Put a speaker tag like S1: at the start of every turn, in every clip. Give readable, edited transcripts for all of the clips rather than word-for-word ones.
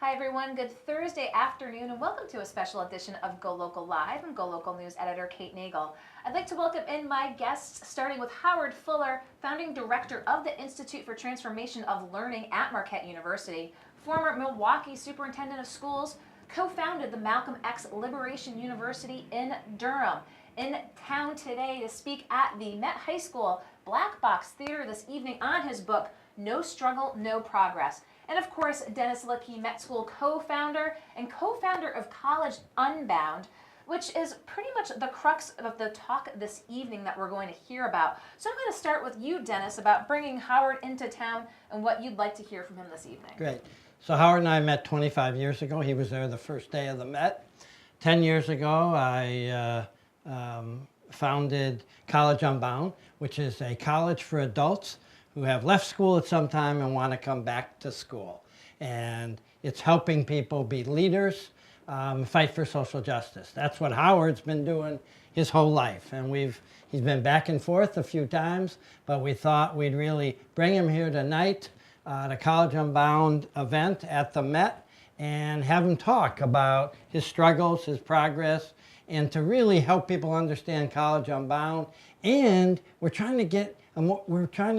S1: Hi everyone, good Thursday afternoon and welcome to a special edition of GoLocal Live. I'm GoLocal News Editor Kate Nagel. I'd like to welcome in my guests, starting with Howard Fuller, Founding Director of the Institute for Transformation of Learning at Marquette University, former Milwaukee Superintendent of Schools, co-founded the Malcolm X Liberation University in Durham. In town today to speak at the Met High School Black Box Theater this evening on his book, No Struggle, No Progress. And of course, Dennis Lickey, Met School co-founder and co-founder of College Unbound, which is pretty much the crux of the talk this evening that we're going to hear about. So I'm going to start with you, Dennis, about bringing Howard into town and what you'd like to hear from him this evening.
S2: Great. So Howard and I met 25 years ago. He was there the first day of the Met. 10 years ago, I founded College Unbound, which is a college for adults who have left school at some time and want to come back to school. And it's helping people be leaders, fight for social justice. That's what Howard's been doing his whole life. And he's been back and forth a few times, but we thought we'd really bring him here tonight at a College Unbound event at the Met and have him talk about his struggles, his progress, and to really help people understand College Unbound. And we're trying to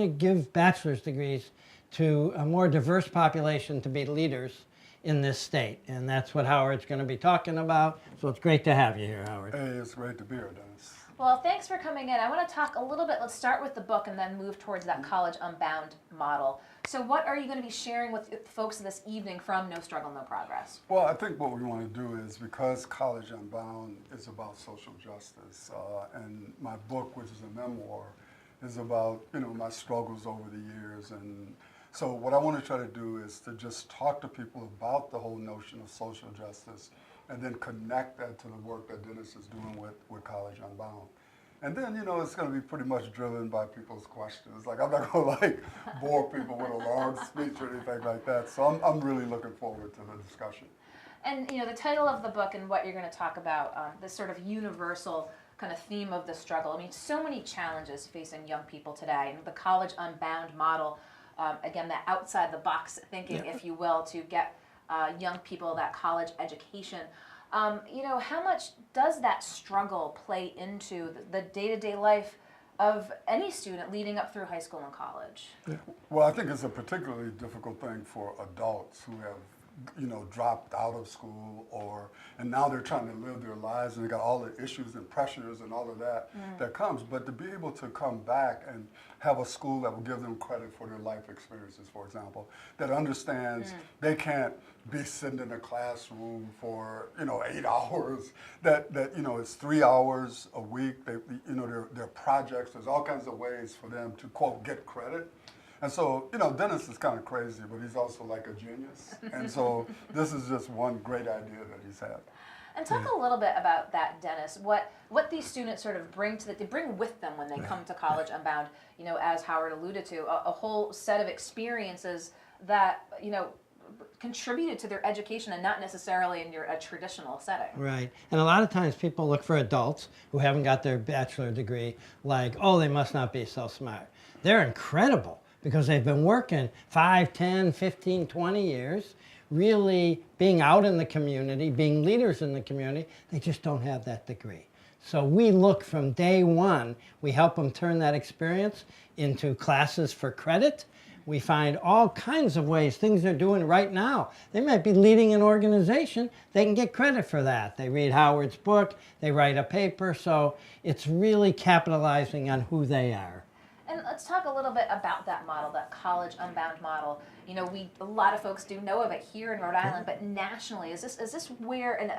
S2: give bachelor's degrees to a more diverse population to be leaders in this state. And that's what Howard's going to be talking about. So it's great to have you here, Howard.
S3: Hey, it's great to be here, Dennis.
S1: Well, thanks for coming in. I want to talk a little bit, let's start with the book and then move towards that College Unbound model. So what are you going to be sharing with folks this evening from No Struggle, No Progress?
S3: Well, I think what we want to do is, because College Unbound is about social justice, and my book, which is a memoir, is about, my struggles over the years. And so what I want to try to do is to just talk to people about the whole notion of social justice and then connect that to the work that Dennis is doing with College Unbound. And then, it's going to be pretty much driven by people's questions. Like, I'm not going to bore people with a long speech or anything like that. So I'm really looking forward to the discussion.
S1: And, the title of the book and what you're going to talk about, this sort of universal kind of theme of the struggle. I mean, so many challenges facing young people today. And the College Unbound model, again, that outside the box thinking, if you will, to get young people that college education. How much does that struggle play into the day-to-day life of any student leading up through high school and college?
S3: Well, I think it's a particularly difficult thing for adults who have dropped out of school and now they're trying to live their lives and they got all the issues and pressures and all of that that comes. But to be able to come back and have a school that will give them credit for their life experiences, for example, that understands they can't be sitting in a classroom for 8 hours, that it's 3 hours a week. Their projects, there's all kinds of ways for them to, quote, get credit. And so, Dennis is kind of crazy, but he's also like a genius. And so this is just one great idea that he's had.
S1: And talk a little bit about that, Dennis. What these students sort of bring they bring with them when they come to College Unbound, as Howard alluded to, a whole set of experiences that, contributed to their education and not necessarily in a traditional setting.
S2: Right. And a lot of times people look for adults who haven't got their bachelor degree like, oh, they must not be so smart. They're incredible, because they've been working 5, 10, 15, 20 years, really being out in the community, being leaders in the community. They just don't have that degree. So we look from day one, we help them turn that experience into classes for credit. We find all kinds of ways, things they're doing right now. They might be leading an organization, they can get credit for that. They read Howard's book, they write a paper, so it's really capitalizing on who they are.
S1: And let's talk a little bit about that model, that College Unbound model. A lot of folks do know of it here in Rhode Island, but nationally, is this where an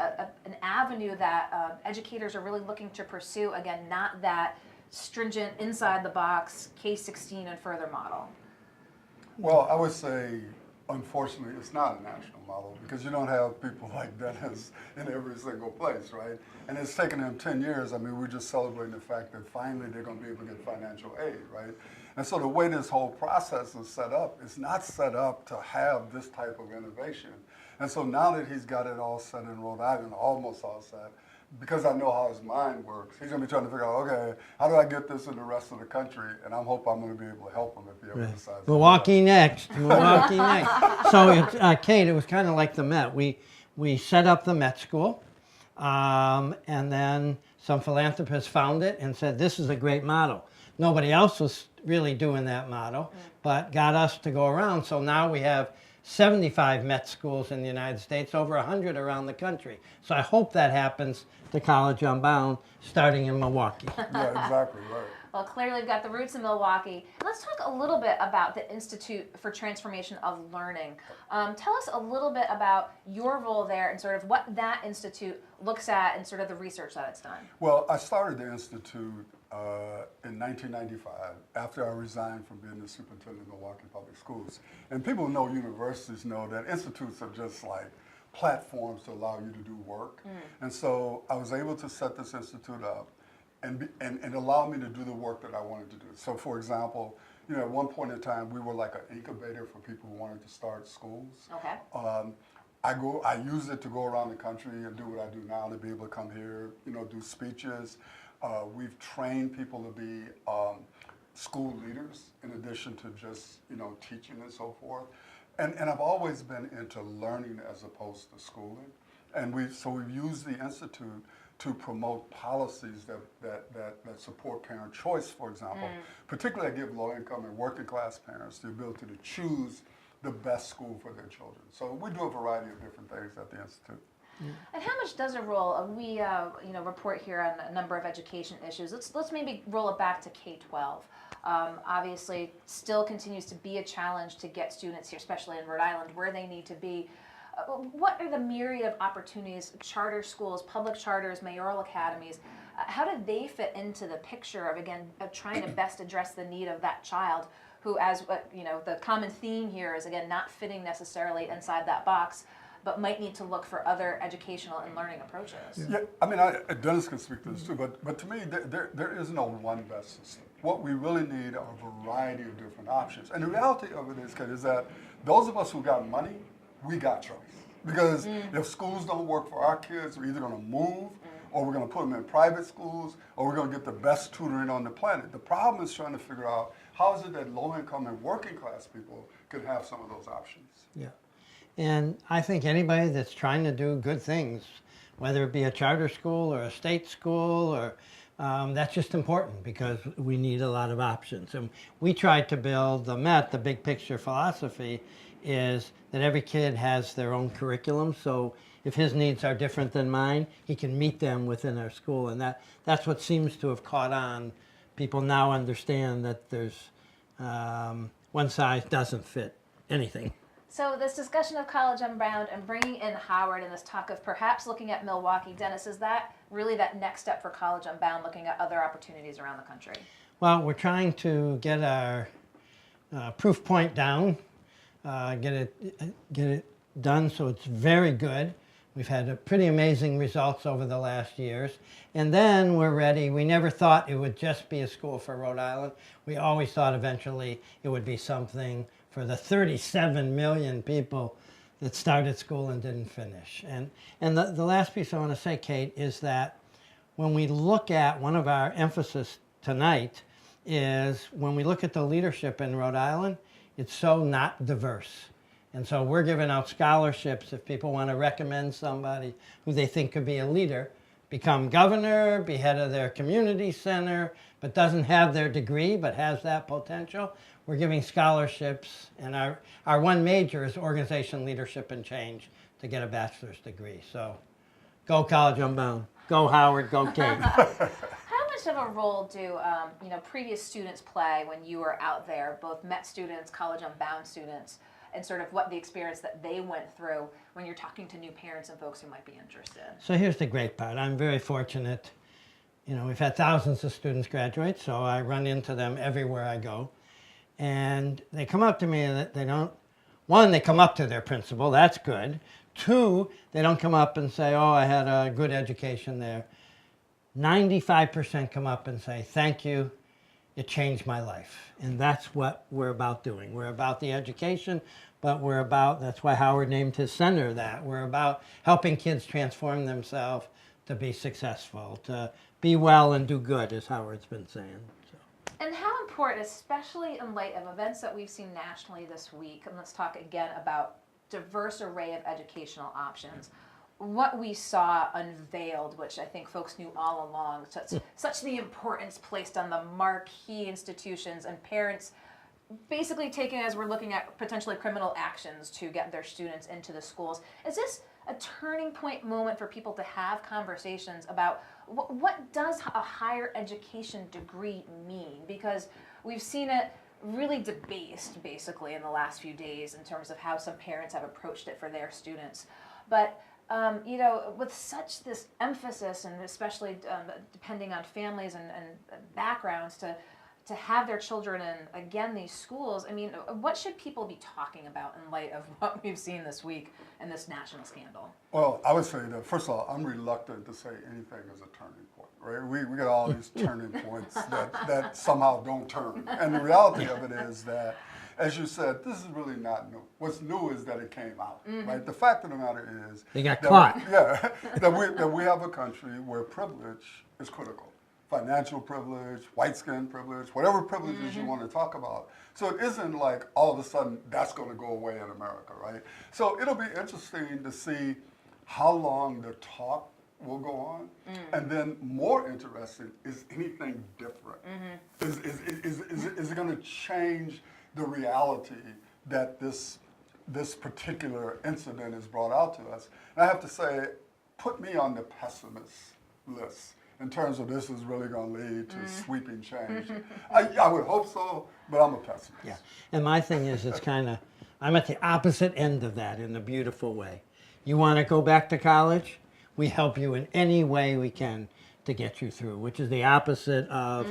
S1: avenue that educators are really looking to pursue? Again, not that stringent, inside the box, K-16 and further model.
S3: Well, I would say, unfortunately, it's not a national model because you don't have people like Dennis in every single place, right? And it's taken them 10 years. I mean, we're just celebrating the fact that finally they're going to be able to get financial aid, right? And so the way this whole process is set up, it's not set up to have this type of innovation. And so now that he's got it all set in Rhode Island, almost all set, because I know how his mind works, he's going to be trying to figure out, okay, how do I get this in the rest of the country? And I hope I'm going to be able to help him if he ever decides to do
S2: Milwaukee
S3: that.
S2: next. Milwaukee next. So, Kate, it was kind of like the Met. We set up the Met School, and then some philanthropists found it and said, this is a great model. Nobody else was really doing that model, but got us to go around. So now we have 75 Met schools in the United States, over 100 around the country. So I hope that happens to College Unbound, starting in Milwaukee.
S3: Yeah, exactly, right.
S1: Well, clearly we've got the roots in Milwaukee. Let's talk a little bit about the Institute for Transformation of Learning. Tell us a little bit about your role there and sort of what that institute looks at and sort of the research that it's done.
S3: Well, I started the Institute in 1995 after I resigned from being the superintendent of Milwaukee Public Schools. And people who know universities know that institutes are just like platforms to allow you to do work. And so I was able to set this institute up and allow me to do the work that I wanted to do. So for example, you know, at one point in time, we were like an incubator for people who wanted to start schools.
S1: Okay.
S3: I use it to go around the country and do what I do now, to be able to come here, you know, do speeches. We've trained people to be school leaders in addition to just, you know, teaching and so forth. And I've always been into learning as opposed to schooling. And we've used the Institute to promote policies that support parent choice, for example. Particularly, I give low-income and working-class parents the ability to choose the best school for their children. So we do a variety of different things at the Institute.
S1: And how much does a role? We report here on a number of education issues. Let's maybe roll it back to K-12. Obviously, still continues to be a challenge to get students here, especially in Rhode Island, where they need to be. What are the myriad of opportunities, charter schools, public charters, mayoral academies, how do they fit into the picture of trying to best address the need of that child who, as the common theme here is, again, not fitting necessarily inside that box, but might need to look for other educational and learning approaches?
S3: Yeah, I mean, Dennis can speak to this too, but to me, there is no one best system. What we really need are a variety of different options. And the reality of it is that those of us who got money, we got choice. Because if schools don't work for our kids, we're either going to move, or we're going to put them in private schools, or we're going to get the best tutoring on the planet. The problem is trying to figure out how is it that low-income and working-class people can have some of those options.
S2: Yeah. And I think anybody that's trying to do good things, whether it be a charter school or a state school, or that's just important because we need a lot of options. And we tried to build the Met, the big picture philosophy is that every kid has their own curriculum. So if his needs are different than mine, he can meet them within our school. And that's what seems to have caught on. People now understand that there's one size doesn't fit anything.
S1: So this discussion of College Unbound and bringing in Howard and this talk of perhaps looking at Milwaukee, Dennis, is that really that next step for College Unbound, looking at other opportunities around the country? Well,
S2: we're trying to get our proof point down, get it done so it's very good. We've had pretty amazing results over the last years. And then we're ready. We never thought it would just be a school for Rhode Island. We always thought eventually it would be something for the 37 million people that started school and didn't finish. And the last piece I want to say, Kate, is that when we look at one of our emphasis tonight is when we look at the leadership in Rhode Island, it's so not diverse. And so we're giving out scholarships if people want to recommend somebody who they think could be a leader, become governor, be head of their community center, but doesn't have their degree but has that potential. We're giving scholarships, and our one major is organization, leadership, and change to get a bachelor's degree. So go College Unbound. Go Howard, go Kate.
S1: How much of a role do previous students play when you were out there, both Met students, College Unbound students, and sort of what the experience that they went through when you're talking to new parents and folks who might be interested?
S2: So here's the great part. I'm very fortunate. We've had thousands of students graduate, so I run into them everywhere I go. And they come up to me and they come up to their principal, that's good. Two, they don't come up and say, oh, I had a good education there. 95% come up and say, thank you, it changed my life. And that's what we're about doing. We're about the education, but that's why Howard named his center that. We're about helping kids transform themselves to be successful, to be well and do good, as Howard's been saying. So.
S1: And how important, especially in light of events that we've seen nationally this week, and let's talk again about diverse array of educational options. What we saw unveiled, which I think folks knew all along, such the importance placed on the marquee institutions and parents basically taking, as we're looking at potentially criminal actions to get their students into the schools. Is this a turning point moment for people to have conversations about what does a higher education degree mean? Because we've seen it really debased basically in the last few days in terms of how some parents have approached it for their students. But you know, with such this emphasis, and especially depending on families and backgrounds, to have their children in, again, these schools, I mean, what should people be talking about in light of what we've seen this week in this national scandal?
S3: Well, I would say that, first of all, I'm reluctant to say anything is a turning point, right? We got all these turning points that somehow don't turn. And the reality of it is that, as you said, this is really not new. What's new is that it came out, right? The fact of the matter is...
S2: They got caught.
S3: Yeah, that we have a country where privilege is critical. Financial privilege, white skin privilege, whatever privileges you want to talk about. So it isn't like all of a sudden that's going to go away in America, right? So it'll be interesting to see how long the talk will go on. And then more interesting, is anything different? Is it going to change the reality that this particular incident is brought out to us? And I have to say, put me on the pessimist list in terms of this is really going to lead to sweeping change. I would hope so, but I'm a pessimist.
S2: Yeah, and my thing is, it's kind of, I'm at the opposite end of that in a beautiful way. You want to go back to college? We help you in any way we can to get you through, which is the opposite of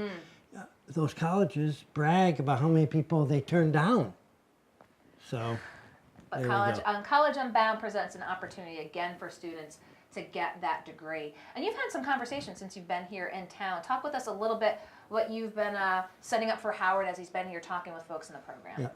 S2: those colleges brag about how many people they turn down. So,
S1: But
S2: there we go.
S1: College Unbound presents an opportunity again for students to get that degree. And you've had some conversations since you've been here in town. Talk with us a little bit what you've been setting up for Howard as he's been here talking with folks in the program.
S2: Yeah.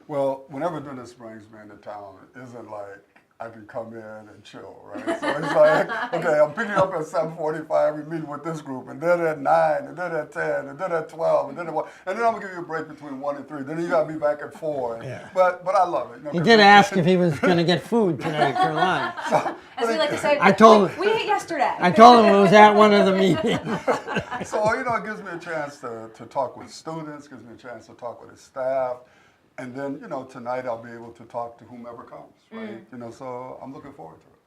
S3: Well, whenever Dennis brings me into town, it isn't like I can come in and chill, right? So it's like, okay, I'm picking up at 7:45, we meet with this group, and then at 9, and then at 10, and then at 12, and then at 1, and then I'm gonna give you a break between 1 and 3. Then you gotta be back at 4.
S2: Yeah.
S3: But I love it. You know,
S2: He did ask if he was going to get food today for lunch.
S1: As we like to say,
S2: I told
S1: we ate yesterday.
S2: I told him it was at one of the meetings.
S3: So, you know, it gives me a chance to talk with students, gives me a chance to talk with the staff. And then, you know, tonight I'll be able to talk to whomever comes, right? You know, so I'm looking forward to it.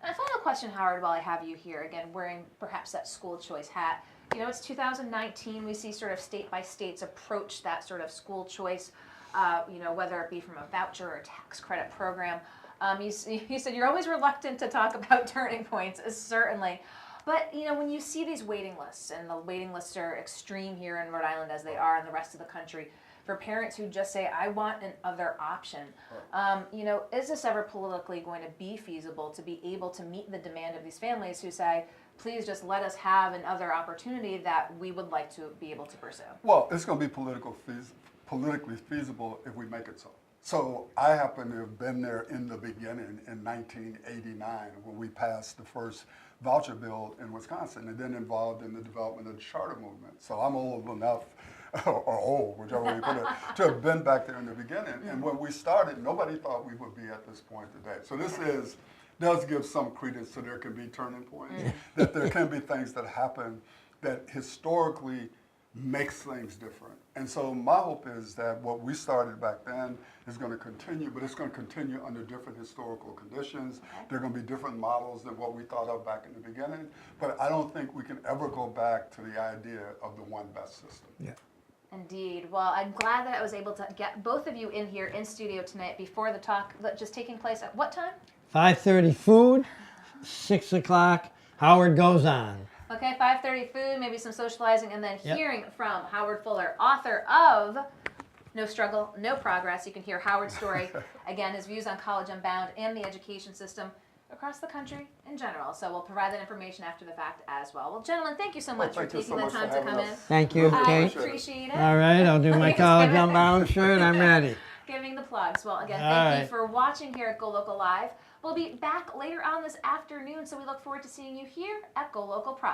S1: And a final question, Howard, while I have you here, again, wearing perhaps that school choice hat. You know, it's 2019. We see sort of state by states approach that sort of school choice, you know, whether it be from a voucher or tax credit program. You said you're always reluctant to talk about turning points, certainly. But, you know, when you see these waiting lists, and the waiting lists are extreme here in Rhode Island as they are in the rest of the country, for parents who just say, I want an other option, you know, is this ever politically going to be feasible to be able to meet the demand of these families who say, please just let us have another opportunity that we would like to be able to pursue?
S3: Well, it's going to be politically feasible if we make it so. So I happen to have been there in the beginning in 1989 when we passed the first voucher bill in Wisconsin, and then involved in the development of the charter movement. So I'm old enough, or old, whichever way you put it, to have been back there in the beginning. And when we started, nobody thought we would be at this point today. So this does give some credence to there can be turning points, that there can be things that happen that historically makes things different. And so my hope is that what we started back then is going to continue, but it's going to continue under different historical conditions. There are going to be different models than what we thought of back in the beginning. But I don't think we can ever go back to the idea of the one best system.
S2: Yeah.
S1: Indeed. Well, I'm glad that I was able to get both of you in here in studio tonight before the talk that just taking place at what time?
S2: 5:30 food, 6 o'clock, Howard goes on.
S1: Okay, 5:30 food, maybe some socializing, and then
S2: Yep.
S1: hearing from Howard Fuller, author of No Struggle, No Progress. You can hear Howard's story, again, his views on College Unbound and the education system across the country in general. So we'll provide that information after the fact as well. Well, gentlemen, thank you so much for
S3: Thank you
S1: taking
S3: so
S1: the
S3: much
S1: time
S3: for
S1: to come
S3: having
S1: in.
S3: us.
S2: Thank you,
S1: I
S2: Kate.
S1: appreciate it.
S2: All right, I'll do my College Unbound shirt. I'm ready.
S1: Giving the plugs. Well, again,
S2: All
S1: thank you
S2: right.
S1: for watching here at Go Local Live. We'll be back later on this afternoon, so we look forward to seeing you here at Go Local Pro.